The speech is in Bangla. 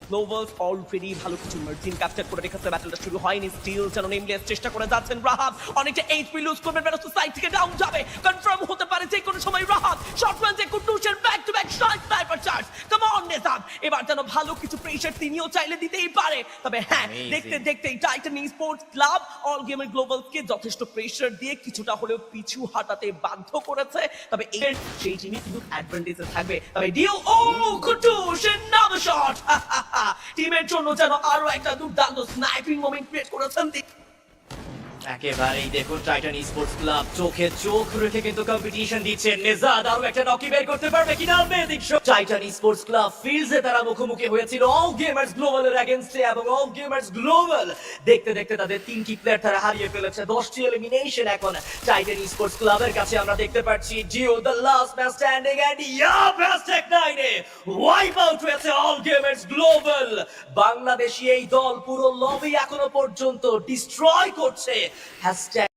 গ্লোবালস অলরেডি ভালো কিছু মার্জিন ক্যাপচার করে রেখেছে। ব্যাটলটা শুরু হয়নি, স্টিল যেন নেমলেস চেষ্টা করে যাচ্ছেন রাহাত। অনেকটা এইচপি লুজ করবেন, ব্যাটল সাইড থেকে ডাউন যাবে, কনফার্ম হতে পারে যে কোনো সময় রাহাত। শর্ট রেঞ্জে কুটুসের back to back shot, sniper charge, come on Nejad, এবার যেন ভালো কিছু প্রেসার তিনিও চাইলে দিতেই পারে। তবে হ্যাঁ, দেখতে দেখতেই Titan Sports Club All Gamer গ্লোবালসকে যথেষ্ট প্রেসার দিয়ে কিছুটা হলেও পিছু হাঁটাতে বাধ্য করেছে। তবে এর সেই টিমই কিন্তু অ্যাডভান্টেজে থাকবে। তবে ডিও ও কুটুস another shot, টিমের জন্য যেন আরো একটা দুর্দান্ত স্নাইপিং মোমেন্ট ক্রিয়েট করেছেন। একেবারেই দেখুন টাইটান স্পোর্টস ক্লাব চোখে চোখ রেখে কিন্তু কম্পিটিশন দিচ্ছে। নেজাদ আরো একটা নকি বের করতে পারবে কিনা বেদিক শো। টাইটান স্পোর্টস ক্লাব ফিল্ডে তারা মুখোমুখি হয়েছিল অল গেমার্স গ্লোবাল এর এগেইনস্টে, এবং অল গেমার্স গ্লোবাল দেখতে দেখতে তাদের 3টি প্লেয়ার তারা হারিয়ে ফেলেছে। 10টি এলিমিনেশন এখন টাইটান স্পোর্টস ক্লাবের কাছে আমরা দেখতে পাচ্ছি। Geo the last man standing and yeah Fastech 9 এ ওয়াইপ আউট হয়েছে অল গেমার্স গ্লোবাল। বাংলাদেশি এই দল পুরো লবি এখনো পর্যন্ত ডিস্ট্রয় করছে। হ্যাশট্যাগ